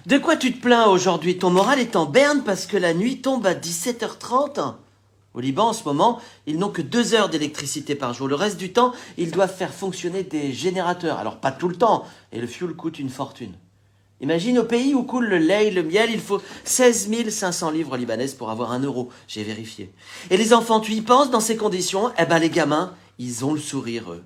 De quoi tu te plains aujourd'hui? Ton moral est en berne parce que la nuit tombe à 17h30? Au Liban, en ce moment, ils n'ont que 2 heures d'électricité par jour. Le reste du temps, ils doivent faire fonctionner des générateurs. Alors, pas tout le temps. Et le fioul coûte une fortune. Imagine, au pays où coule le lait et le miel, il faut 16 500 livres libanaises pour avoir 1 euro. J'ai vérifié. Et les enfants, tu y penses dans ces conditions? Eh ben, les gamins, ils ont le sourire, eux.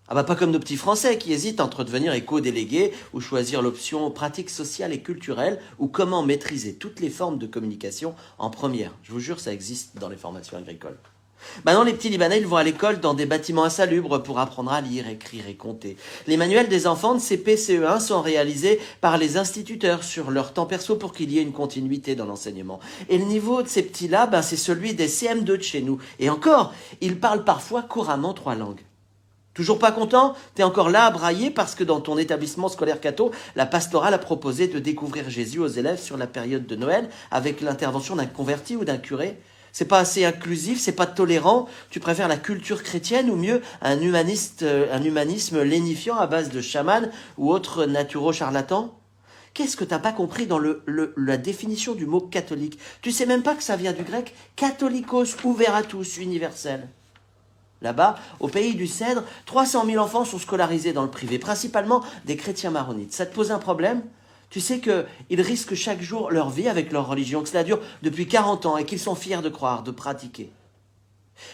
Ah bah pas comme nos petits Français qui hésitent entre devenir éco-délégués ou choisir l'option pratique sociale et culturelle ou comment maîtriser toutes les formes de communication en première. Je vous jure, ça existe dans les formations agricoles. Maintenant, les petits Libanais, ils vont à l'école dans des bâtiments insalubres pour apprendre à lire, écrire et compter. Les manuels des enfants de CP, CE1 sont réalisés par les instituteurs sur leur temps perso pour qu'il y ait une continuité dans l'enseignement. Et le niveau de ces petits-là, c'est celui des CM2 de chez nous. Et encore, ils parlent parfois couramment 3 langues. Toujours pas content? T'es encore là à brailler parce que dans ton établissement scolaire catho, la pastorale a proposé de découvrir Jésus aux élèves sur la période de Noël avec l'intervention d'un converti ou d'un curé. C'est pas assez inclusif, c'est pas tolérant. Tu préfères la culture chrétienne ou mieux un humanisme lénifiant à base de chamans ou autres naturaux charlatans? Qu'est-ce que t'as pas compris dans la définition du mot catholique? Tu sais même pas que ça vient du grec katholikos, ouvert à tous, universel. Là-bas, au pays du Cèdre, 300 000 enfants sont scolarisés dans le privé, principalement des chrétiens maronites. Ça te pose un problème? Tu sais qu'ils risquent chaque jour leur vie avec leur religion, que cela dure depuis 40 ans et qu'ils sont fiers de croire, de pratiquer.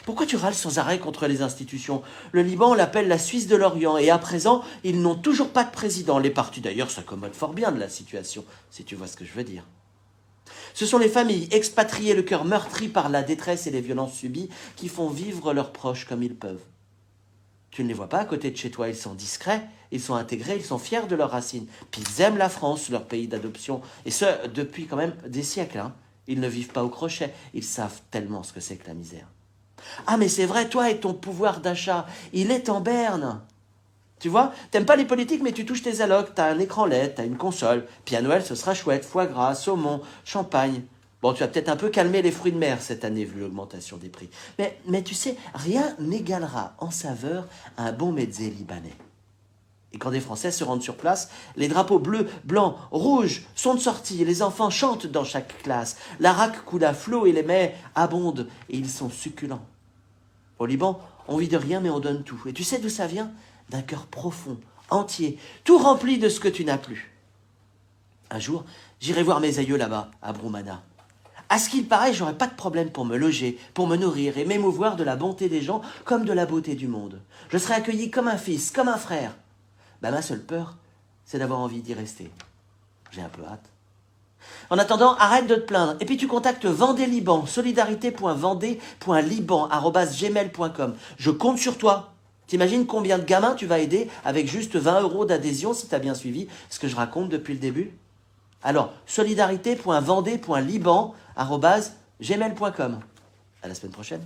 Pourquoi tu râles sans arrêt contre les institutions? Le Liban, on l'appelle la Suisse de l'Orient, et à présent, ils n'ont toujours pas de président. Les partis d'ailleurs s'accommodent fort bien de la situation, si tu vois ce que je veux dire. Ce sont les familles expatriées, le cœur meurtri par la détresse et les violences subies, qui font vivre leurs proches comme ils peuvent. Tu ne les vois pas à côté de chez toi, ils sont discrets, ils sont intégrés, ils sont fiers de leurs racines. Puis ils aiment la France, leur pays d'adoption, et ce, depuis quand même des siècles. Ils ne vivent pas au crochet, ils savent tellement ce que c'est que la misère. Ah mais c'est vrai, toi et ton pouvoir d'achat, il est en berne. Tu vois, t'aimes pas les politiques, mais tu touches tes allocs, t'as un écran LED, t'as une console. Puis à Noël, ce sera chouette, foie gras, saumon, champagne. Bon, tu vas peut-être un peu calmer les fruits de mer cette année, vu l'augmentation des prix. Mais tu sais, rien n'égalera en saveur un bon mezze libanais. Et quand des Français se rendent sur place, les drapeaux bleus, blancs, rouges sont de sortie. Les enfants chantent dans chaque classe. L'arak coule à flot et les mets abondent. Et ils sont succulents. Au Liban, on vit de rien, mais on donne tout. Et tu sais d'où ça vient? D'un cœur profond, entier, tout rempli de ce que tu n'as plus. Un jour, j'irai voir mes aïeux là-bas, à Broumana. À ce qu'il paraît, j'aurai pas de problème pour me loger, pour me nourrir et m'émouvoir de la bonté des gens comme de la beauté du monde. Je serai accueilli comme un fils, comme un frère. Ma seule peur, c'est d'avoir envie d'y rester. J'ai un peu hâte. En attendant, arrête de te plaindre. Et puis tu contactes Vendée Liban, solidarité.vendée.liban@gmail.com. Je compte sur toi. T'imagines combien de gamins tu vas aider avec juste 20 € d'adhésion si tu as bien suivi ce que je raconte depuis le début? Alors, solidarité.vendée.liban@gmail.com. À la semaine prochaine.